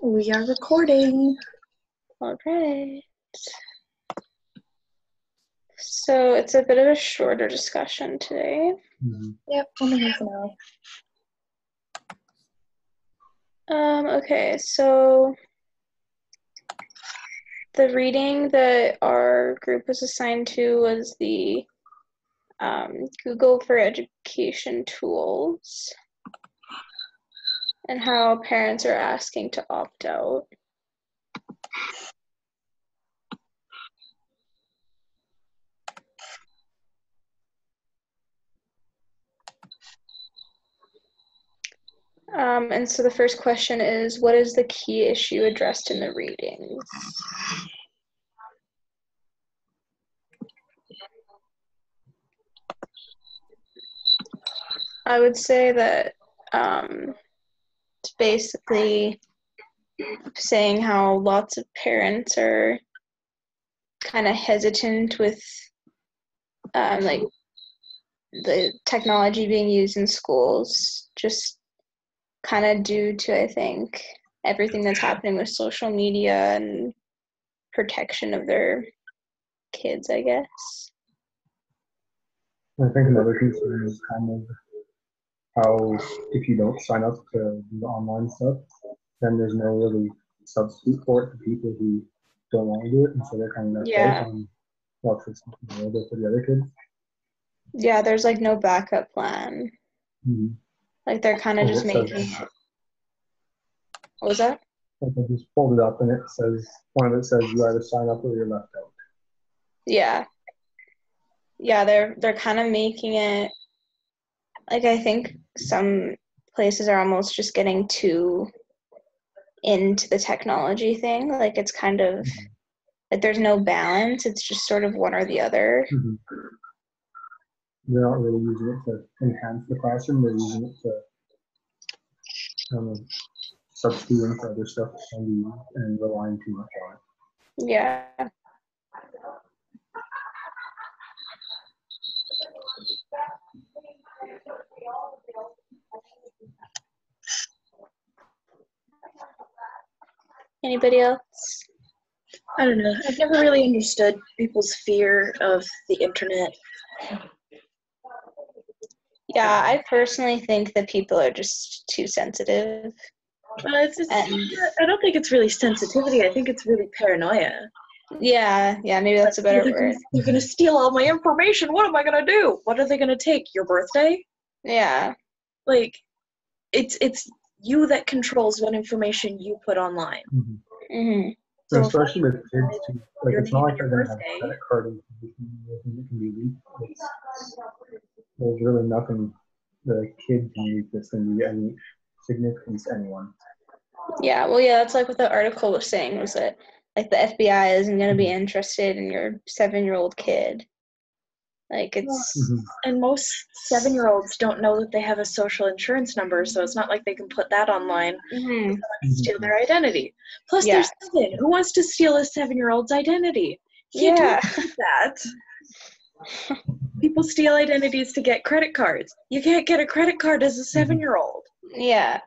We are recording. All right. So it's a bit of a shorter discussion today. Yep, only half an hour. Okay, so the reading that our group was assigned to was the Google for Education tools and how parents are asking to opt out. And so the first question is, what is the key issue addressed in the readings? I would say that it's basically saying how lots of parents are kind of hesitant with like the technology being used in schools, just kind of due to, I think, everything that's happening with social media and protection of their kids, I guess. I think another concern is kind of how if you don't sign up to do the online stuff, then there's no really substitute for it for people who don't want to do it, and so they're kind of left out on what's available for the other kids. Yeah, there's like no backup plan. Mm-hmm. Like they're kind of just making. What was that? Like I just pulled it up and it says, one of it says you either sign up or you're left out. Yeah. Yeah, they're kind of making it, like I think some places are almost just getting too into the technology thing. Like it's kind of, like there's no balance. It's just sort of one or the other. Mm-hmm. They're not really using it to enhance the classroom. They're using it to substituting for other stuff and relying too much on it. Yeah. Anybody else? I don't know. I've never really understood people's fear of the internet. Yeah, I personally think that people are just too sensitive. I don't think it's really sensitivity. I think it's really paranoia. Yeah, maybe that's a better word. They're going to steal all my information. What am I going to do? What are they going to take? Your birthday? Yeah. Like, it's you that controls what information you put online. Mm-hmm. Mm-hmm. So especially with kids, too. Like, it's not like they're going to have credit card information that can be leaked. There's really nothing the kid can leak that's going to be any significance to anyone. Yeah, well, yeah, that's like what the article was saying, was that like the FBI isn't going to be interested in your 7-year-old kid. Like it's and most 7-year-olds don't know that they have a social insurance number, so it's not like they can put that online and steal their identity. Plus, they're 7. Who wants to steal a 7-year-old's identity? You can't do that. People steal identities to get credit cards. You can't get a credit card as a 7-year-old. Yeah.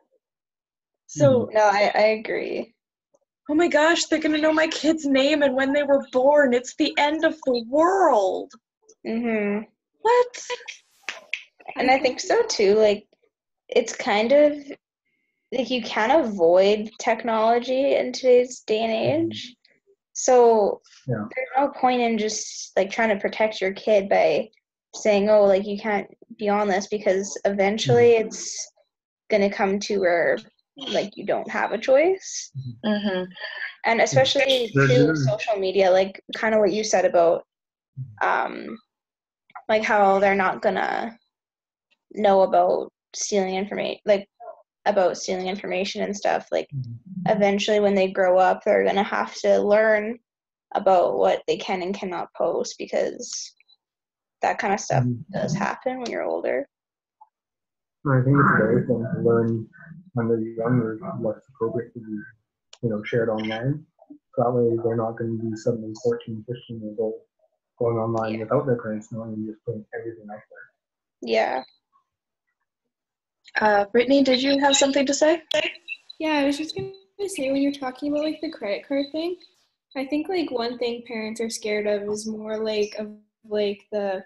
So no, I agree. Oh my gosh, they're gonna know my kid's name and when they were born. It's the end of the world. What? And I think so too. Like, it's kind of like you can't avoid technology in today's day and age. So there's no point in just like trying to protect your kid by saying, oh, like you can't be on this, because eventually it's gonna come to where like you don't have a choice. And especially too social media, like kind of what you said about like how they're not gonna know about stealing information, like about stealing information and stuff. Like eventually when they grow up, they're gonna have to learn about what they can and cannot post, because that kind of stuff does happen when you're older. I think it's very important to learn when they're younger what's appropriate to be, shared online. So that way they're not going to be suddenly 14, 15 years old going online without their parents knowing and just putting everything out there. Yeah. Brittany, did you have something to say? Yeah, I was just going to say when you're talking about like the credit card thing, I think like one thing parents are scared of is more like of like the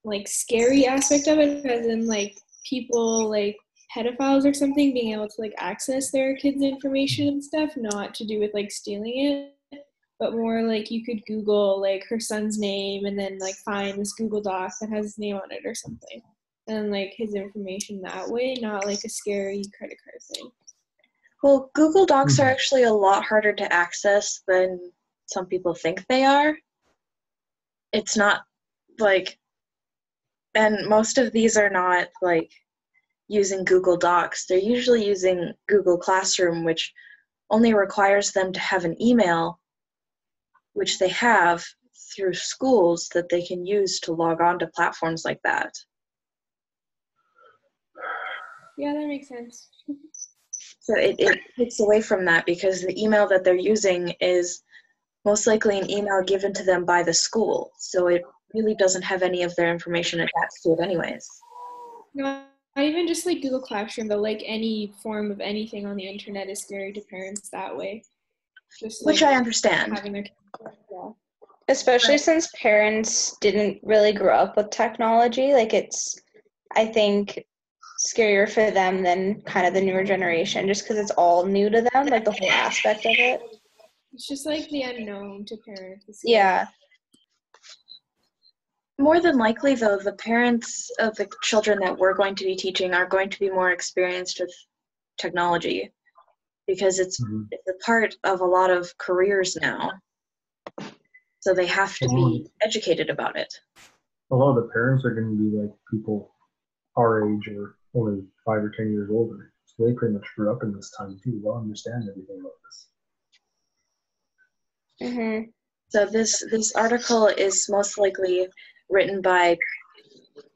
like scary aspect of it, as in like people like pedophiles or something being able to like access their kids' information and stuff, not to do with like stealing it, but more like you could Google like her son's name and then like find this Google Doc that has his name on it or something. And like his information that way, not like a scary credit card thing. Well, Google Docs are actually a lot harder to access than some people think they are. It's not like, and most of these are not like using Google Docs. They're usually using Google Classroom, which only requires them to have an email, which they have through schools that they can use to log on to platforms like that. Yeah, that makes sense. So it takes away from that because the email that they're using is most likely an email given to them by the school. So it really doesn't have any of their information attached to it anyways. Not even just like Google Classroom, but like any form of anything on the internet is scary to parents that way. Just Which like I understand. having their yeah. Especially since parents didn't really grow up with technology, like it's, I think, scarier for them than kind of the newer generation, just because it's all new to them, like the whole aspect of it. It's just like the unknown to parents. Yeah. More than likely, though, the parents of the children that we're going to be teaching are going to be more experienced with technology because it's a part of a lot of careers now. So they have to be educated about it. A lot of the parents are going to be like people our age or only 5 or 10 years older. So they pretty much grew up in this time too. They'll understand everything about this. So this article is most likely written by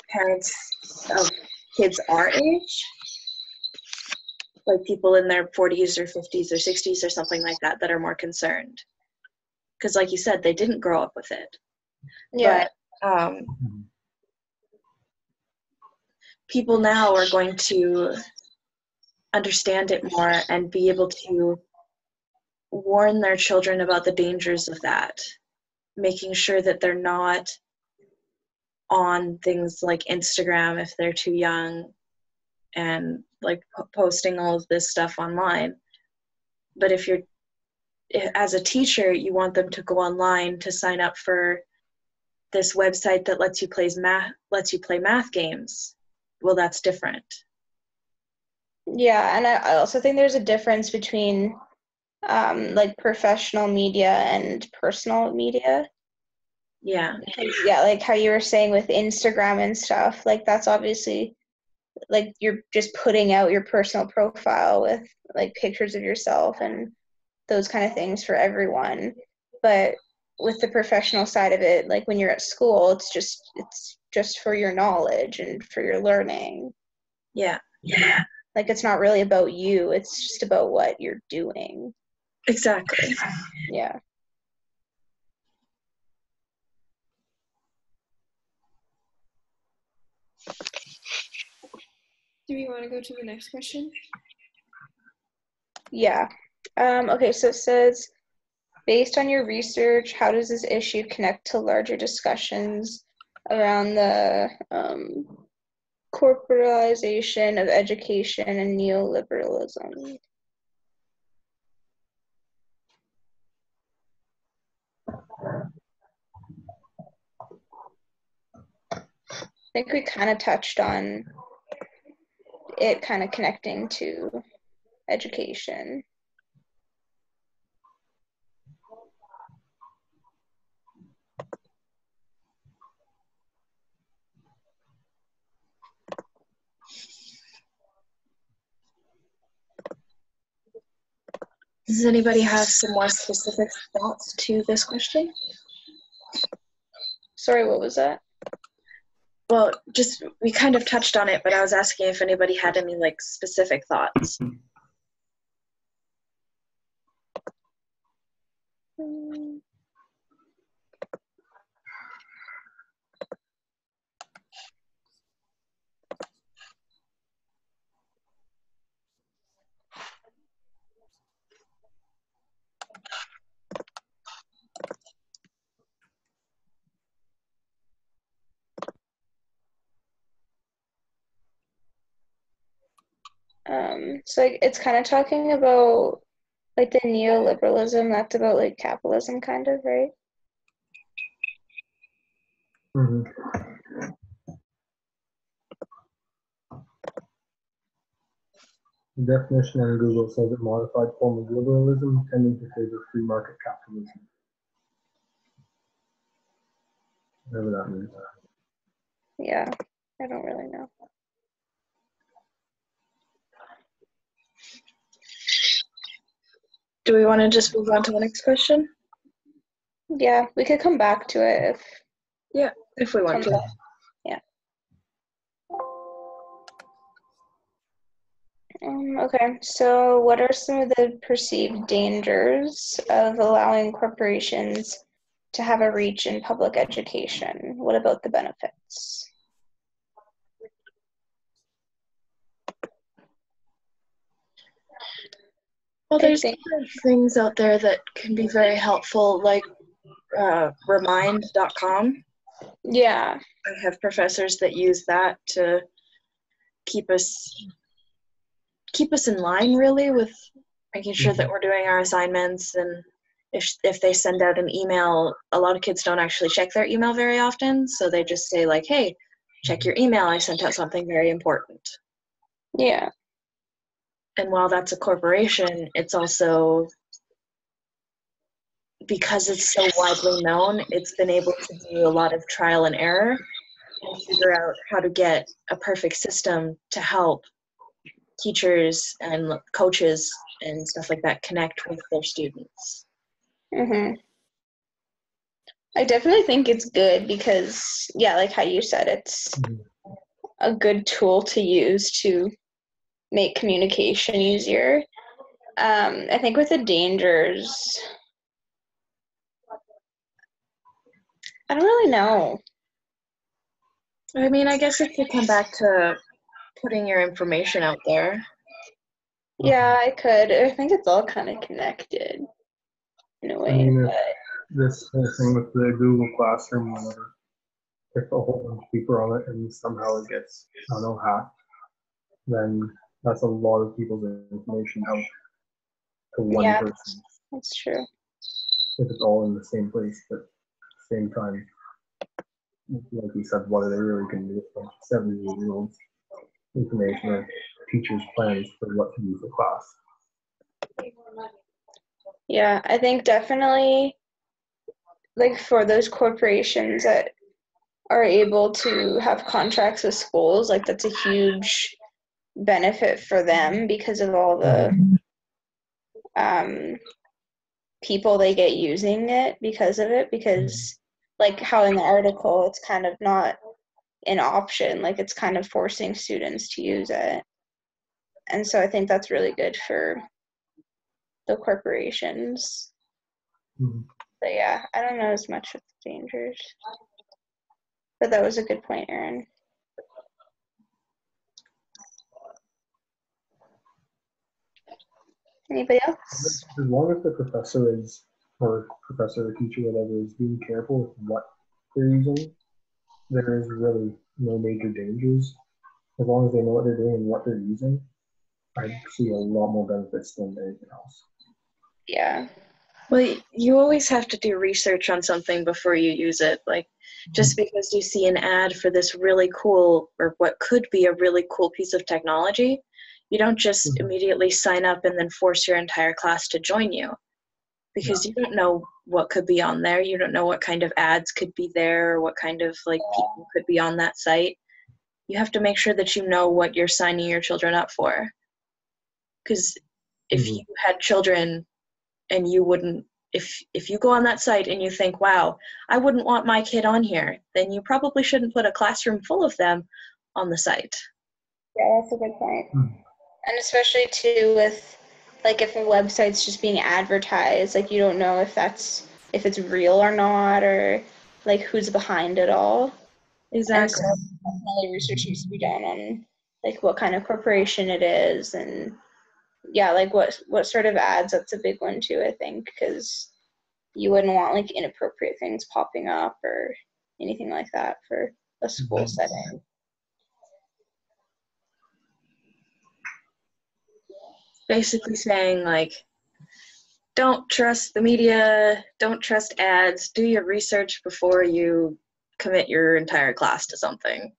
parents of kids our age, like people in their 40s or 50s or 60s or something like that that are more concerned. Because like you said, they didn't grow up with it. Yeah. But people now are going to understand it more and be able to warn their children about the dangers of that, making sure that they're not on things like Instagram if they're too young and like posting all of this stuff online. But if you're, as a teacher, you want them to go online to sign up for this website that lets you play math games, well, that's different. Yeah, and I also think there's a difference between like professional media and personal media. Yeah. Yeah, like how you were saying with Instagram and stuff, like that's obviously like you're just putting out your personal profile with like pictures of yourself and those kind of things for everyone. But with the professional side of it, like when you're at school, it's just for your knowledge and for your learning. Yeah. Like it's not really about you, it's just about what you're doing. Exactly. Yeah. Do we want to go to the next question? Yeah. Okay, so it says, based on your research, how does this issue connect to larger discussions around the corporatization of education and neoliberalism? I think we kind of touched on it kind of connecting to education. Does anybody have some more specific thoughts to this question? Sorry, what was that? Well, just we kind of touched on it, but I was asking if anybody had any like specific thoughts. So it's kind of talking about like the neoliberalism that's about like capitalism, kind of, right? Mm-hmm. The definition on Google says a modified form of liberalism tending to favor free market capitalism. Whatever that means. Yeah, I don't really know. Do we want to just move on to the next question? Yeah, we could come back to it if we want to. Yeah. Okay, so what are some of the perceived dangers of allowing corporations to have a reach in public education? What about the benefits? Well, there's things out there that can be very helpful, like remind.com. Yeah. I have professors that use that to keep us in line, really, with making sure that we're doing our assignments. And if they send out an email, a lot of kids don't actually check their email very often, so they just say like, hey, check your email, I sent out something very important. Yeah. And while that's a corporation, it's also, because it's so widely known, it's been able to do a lot of trial and error and figure out how to get a perfect system to help teachers and coaches and stuff like that connect with their students. Mm-hmm. I definitely think it's good because, yeah, like how you said, it's a good tool to use to make communication easier. I think with the dangers, I don't really know. I mean, I guess if you come back to putting your information out there. Yeah, I could. I think it's all kind of connected in a way. I mean, this whole thing with the Google Classroom, whatever, if a whole bunch of people are on it and somehow it gets, I don't know, hacked, then that's a lot of people's information out to one person. That's true. If it's all in the same place, but at the same time, like we said, what are they really going to do with 70-year-olds information or teachers' plans for what to do for class? Yeah, I think definitely, like for those corporations that are able to have contracts with schools, like that's a huge benefit for them because of all the people they get using it because of it, because like how in the article it's kind of not an option, like it's kind of forcing students to use it. And so I think that's really good for the corporations. But yeah, I don't know as much of the dangers. But that was a good point, Erin. Anybody else? As long as the professor is, or professor or teacher, whatever, is being careful with what they're using, there is really no major dangers. As long as they know what they're doing and what they're using, I see a lot more benefits than anything else. Yeah. Well, you always have to do research on something before you use it. Like, just because you see an ad for this really cool, or what could be a really cool piece of technology, you don't just immediately sign up and then force your entire class to join you. Because you don't know what could be on there. You don't know what kind of ads could be there, or what kind of like people could be on that site. You have to make sure that you know what you're signing your children up for. Because if you had children and you wouldn't, if you go on that site and you think, wow, I wouldn't want my kid on here, then you probably shouldn't put a classroom full of them on the site. Yeah, that's a good point. And especially too with like if a website's just being advertised, like you don't know if it's real or not, or like who's behind it all. Exactly. And so definitely research needs to be done on like what kind of corporation it is, and yeah, like what sort of ads. That's a big one too, I think, because you wouldn't want like inappropriate things popping up or anything like that for a school setting. basically saying, like, don't trust the media, don't trust ads, do your research before you commit your entire class to something.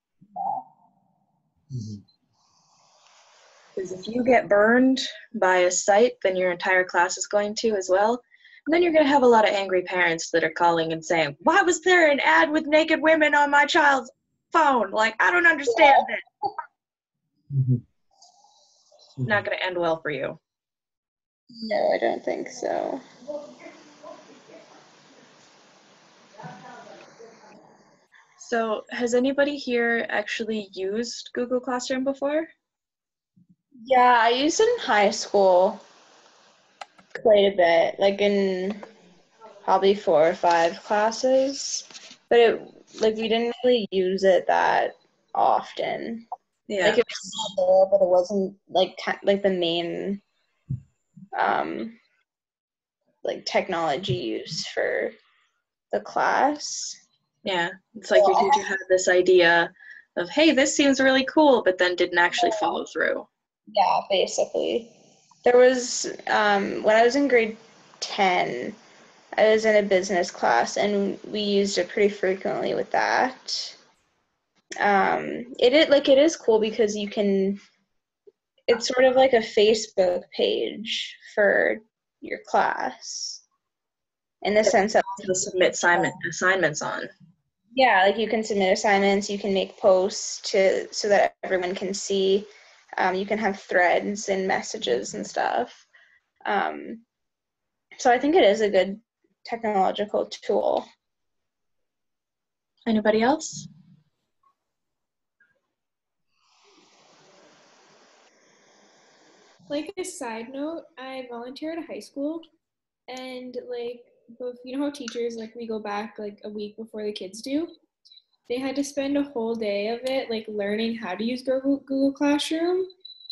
Because if you get burned by a site, then your entire class is going to as well. And then you're going to have a lot of angry parents that are calling and saying, why was there an ad with naked women on my child's phone? Like, I don't understand it. Not going to end well for you. No, I don't think so. So has anybody here actually used Google Classroom before? Yeah, I used it in high school quite a bit, like in probably 4 or 5 classes, but we didn't really use it that often. Yeah. Like it was there, but it wasn't like the main like technology use for the class. Yeah, it's like your teacher had this idea of, hey, this seems really cool, but then didn't actually follow through. Yeah, basically. There was, when I was in grade 10, I was in a business class, and we used it pretty frequently with that. It is cool because it's sort of like a Facebook page for your class, in the sense that to submit assignments on. Yeah, like you can submit assignments, you can make posts so that everyone can see. You can have threads and messages and stuff. So I think it is a good technological tool. Anybody else? Like a side note, I volunteer at a high school, and like both, you know how teachers, like, we go back like a week before the kids do. They had to spend a whole day of it like learning how to use Google Classroom,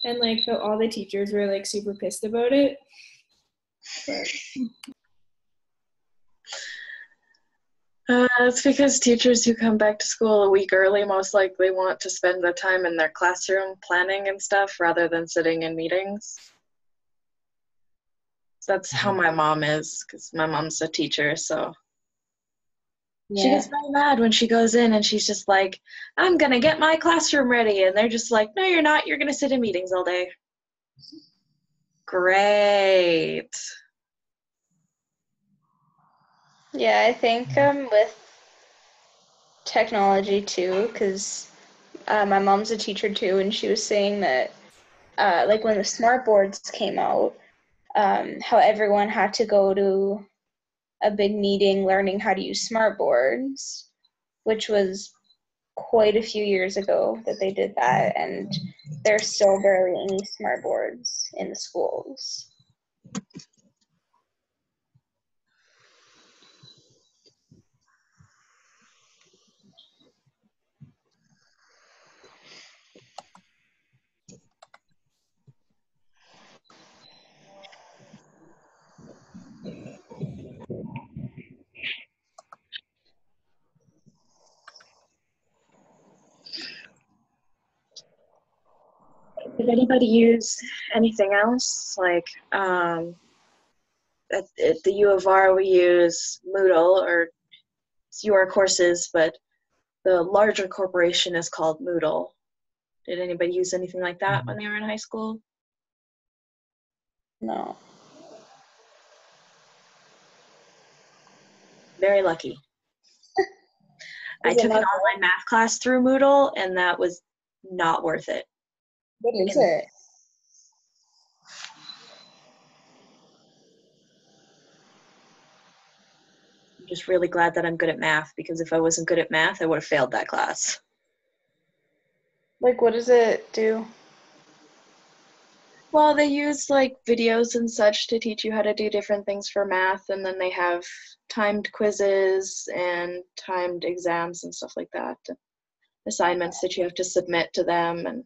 and like all the teachers were like super pissed about it. But It's because teachers who come back to school a week early most likely want to spend their time in their classroom planning and stuff rather than sitting in meetings. So that's how my mom is, because my mom's a teacher, so she gets very mad when she goes in and she's just like, I'm going to get my classroom ready. And they're just like, no, you're not. You're going to sit in meetings all day. Great. Yeah, I think with technology too, because my mom's a teacher too, and she was saying that like when the smart boards came out, how everyone had to go to a big meeting learning how to use smart boards, which was quite a few years ago that they did that, and there's still barely any smart boards in the schools. Did anybody use anything else? Like at the U of R, we use Moodle, or it's your courses, but the larger corporation is called Moodle. Did anybody use anything like that when they were in high school? No. Very lucky. I took an online math class through Moodle, and that was not worth it. What is it? I'm just really glad that I'm good at math, because if I wasn't good at math, I would have failed that class. Like, what does it do? Well, they use like videos and such to teach you how to do different things for math, and then they have timed quizzes and timed exams and stuff like that. Assignments that you have to submit to them, and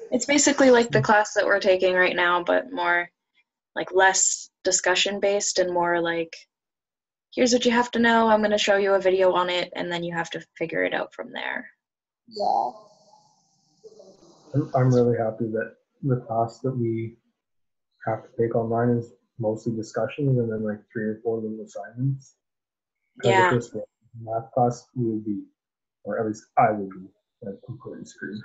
it's basically like the class that we're taking right now, but more like less discussion based and more like, here's what you have to know, I'm going to show you a video on it, and then you have to figure it out from there. Yeah. I'm really happy that the class that we have to take online is mostly discussions and then like 3 or 4 little assignments. Because if this was math class, we would be, or at least I would be, like completely screwed.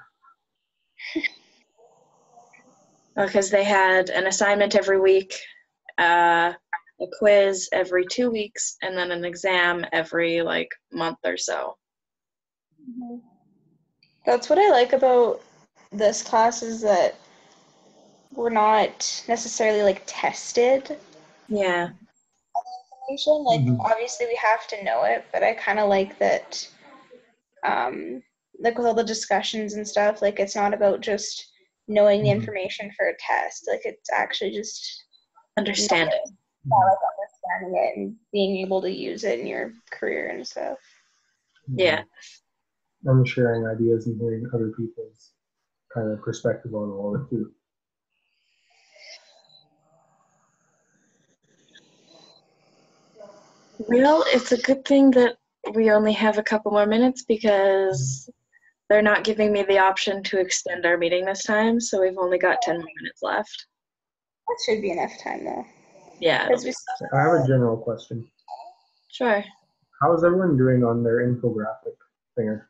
Because they had an assignment every week, a quiz every 2 weeks, and then an exam every like month or so. Mm-hmm. That's what I like about this class is that we're not necessarily like tested. Yeah. Information. Like obviously we have to know it, but I kind of like that. Like with all the discussions and stuff, like it's not about just knowing the information for a test. Like it's actually just understanding. Like understanding it and being able to use it in your career and stuff. Yeah. And sharing ideas and hearing other people's kind of perspective on all of it too. Well, it's a good thing that we only have a couple more minutes because they're not giving me the option to extend our meeting this time, so we've only got 10 more minutes left. That should be enough time though. Yeah. I have a general question. Sure. How's everyone doing on their infographic thinger?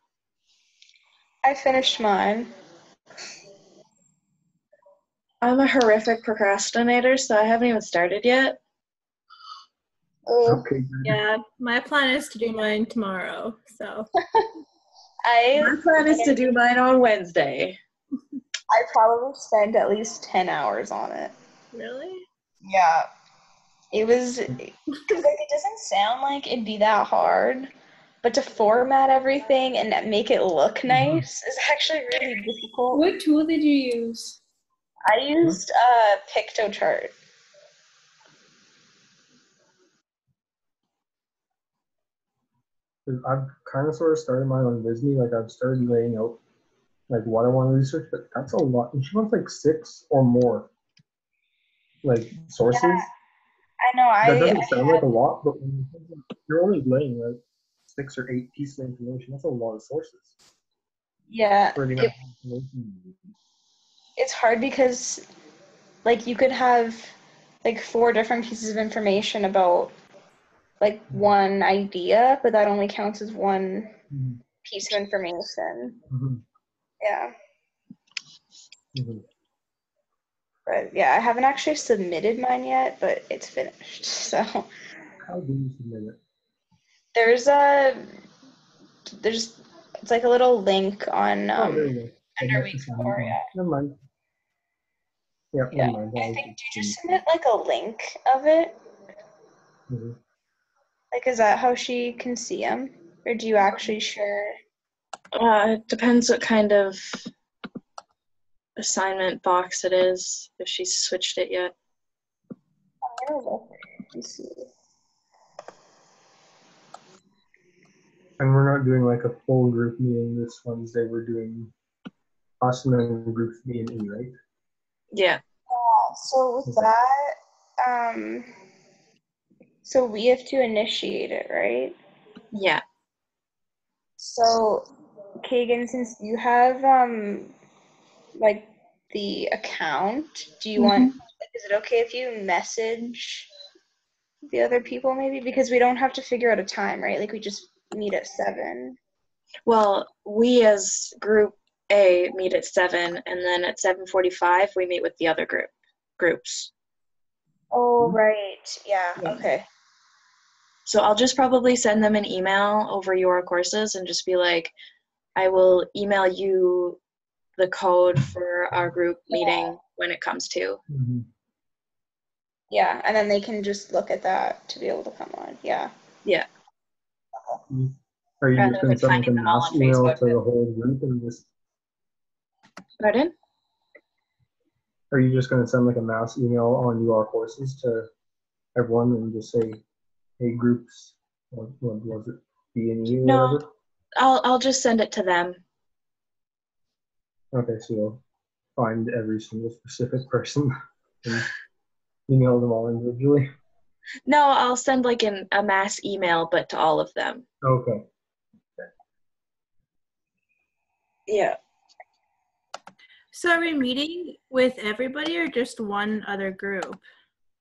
I finished mine. I'm a horrific procrastinator, so I haven't even started yet. Okay. Yeah, my plan is to do mine tomorrow, so. My plan is to do mine on Wednesday. I probably spent at least 10 hours on it. Really? Yeah. It was, because like, it doesn't sound like it'd be that hard, but to format everything and make it look nice is actually really difficult. What tool did you use? I used PictoChart. I've kind of sort of started mine on Disney. Like I've started laying out like what I want to research, but that's a lot. And she wants like 6 or more like sources. Yeah, I know. That doesn't sound like a lot, but when you're only laying like 6 or 8 pieces of information, that's a lot of sources. Yeah. Information. It's hard because like you could have like 4 different pieces of information about like one idea, but that only counts as one piece of information. Yeah. But yeah, I haven't actually submitted mine yet, but it's finished. So how do you submit it? There's it's like a little link on under Victoria. Never mind. Yeah, yeah. never mind. I think do you just submit like a link of it? Like, is that how she can see them, or do you actually share? It depends what kind of assignment box it is, if she's switched it yet. I'm gonna look and see. And we're not doing like a full group meeting this Wednesday. We're doing us and then groups B and E, right? Yeah. So with that, so we have to initiate it, right? Yeah. So, Kagan, since you have like the account, do you want? Is it okay if you message the other people maybe, because we don't have to figure out a time, right? Like we just meet at 7. Well, we as group A meet at 7, and then at 7:45 we meet with the other groups. Oh, right. Yeah. Okay. So I'll just probably send them an email over your courses and just be like, I will email you the code for our group meeting when it comes to. Yeah, and then they can just look at that to be able to come on. Yeah. Yeah. Are you just going to send a mass email to the whole group and just? Pardon? Are you just going to send like a mass email on your courses to everyone and just say, hey, groups, what was it, B and E or whatever? I'll just send it to them. Okay, so you'll find every single specific person and email them all individually? No, I'll send like a mass email, but to all of them. Okay. Yeah. So are we meeting with everybody or just one other group?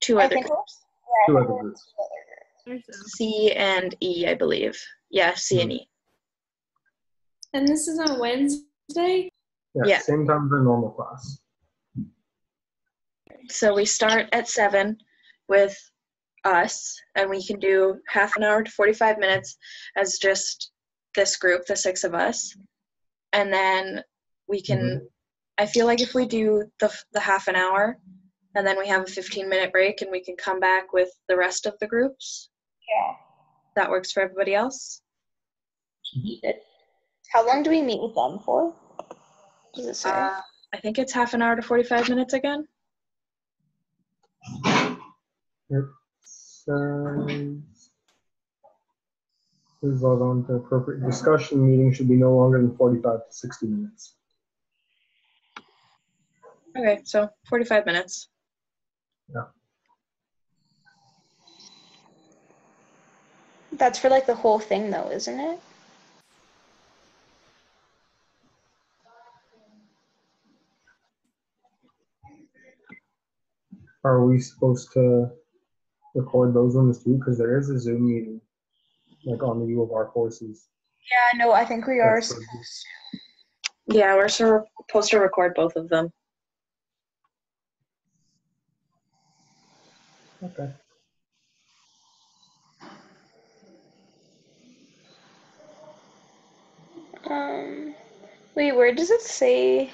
Two other groups. Two other groups. C and E, I believe. Yeah, C and E. And this is on Wednesday? Yeah, same time as our normal class. So we start at 7 with us, and we can do half an hour to 45 minutes as just this group, the 6 of us. And then we can, I feel like if we do the half an hour, and then we have a 15-minute break, and we can come back with the rest of the groups. Yeah. That works for everybody else? How long do we meet with them for? Does it say? I think it's half an hour to 45 minutes again. It says, please log on to appropriate discussion. Meeting should be no longer than 45 to 60 minutes. Okay, so 45 minutes. Yeah. That's for like the whole thing though, isn't it? Are we supposed to record those ones too? Because there is a Zoom meeting, like on the U of R courses. Yeah, no, I think we are. Yeah, we're supposed to record both of them. Okay. Wait, where does it say?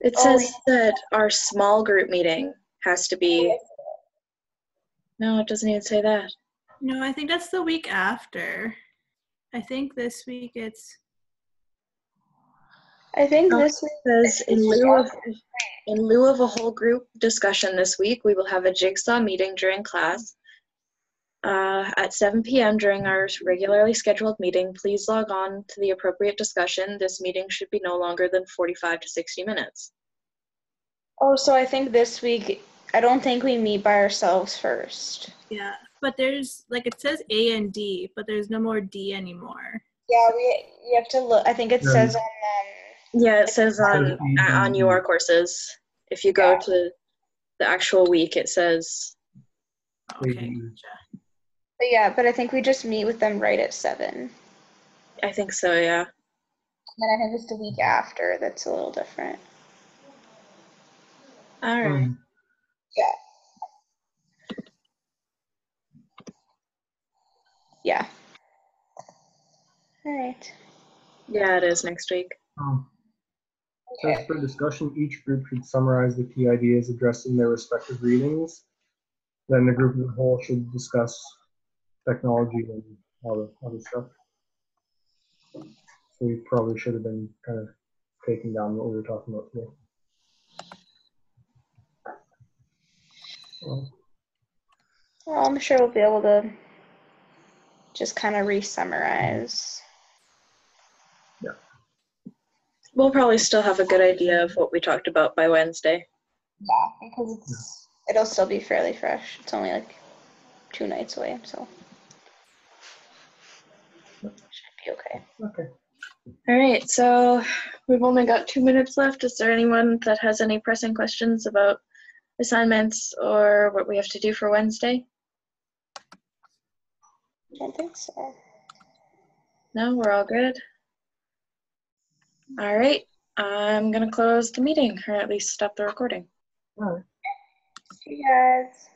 It says that our small group meeting has to be. No, it doesn't even say that. No, I think that's the week after. I think this week it's. I think this says in lieu of a whole group discussion this week, we will have a jigsaw meeting during class. At 7 p.m. during our regularly scheduled meeting, please log on to the appropriate discussion. This meeting should be no longer than 45 to 60 minutes. Oh, so I think this week, I don't think we meet by ourselves first. Yeah, but there's, like, it says A and D, but there's no more D anymore. Yeah, you have to look. I think it says on. Yeah, it says on UR courses. If you go to the actual week, it says. Okay, gotcha. But yeah, but I think we just meet with them right at 7. I think so, yeah. And then I think it's the week after that's a little different. All right. Yeah. Yeah. All right. Yeah, it is next week. As for discussion, each group should summarize the key ideas addressed in their respective readings. Then the group as a whole should discuss technology and all the other stuff. So we probably should have been kind of taking down what we were talking about today. Well, I'm sure we'll be able to just kind of re-summarize. Yeah. We'll probably still have a good idea of what we talked about by Wednesday. Yeah, because it'll still be fairly fresh. It's only like 2 nights away, so should be okay. Okay. All right, so we've only got 2 minutes left. Is there anyone that has any pressing questions about assignments or what we have to do for Wednesday? I don't think so. No, we're all good. All right, I'm gonna close the meeting, or at least stop the recording. All right. See you guys.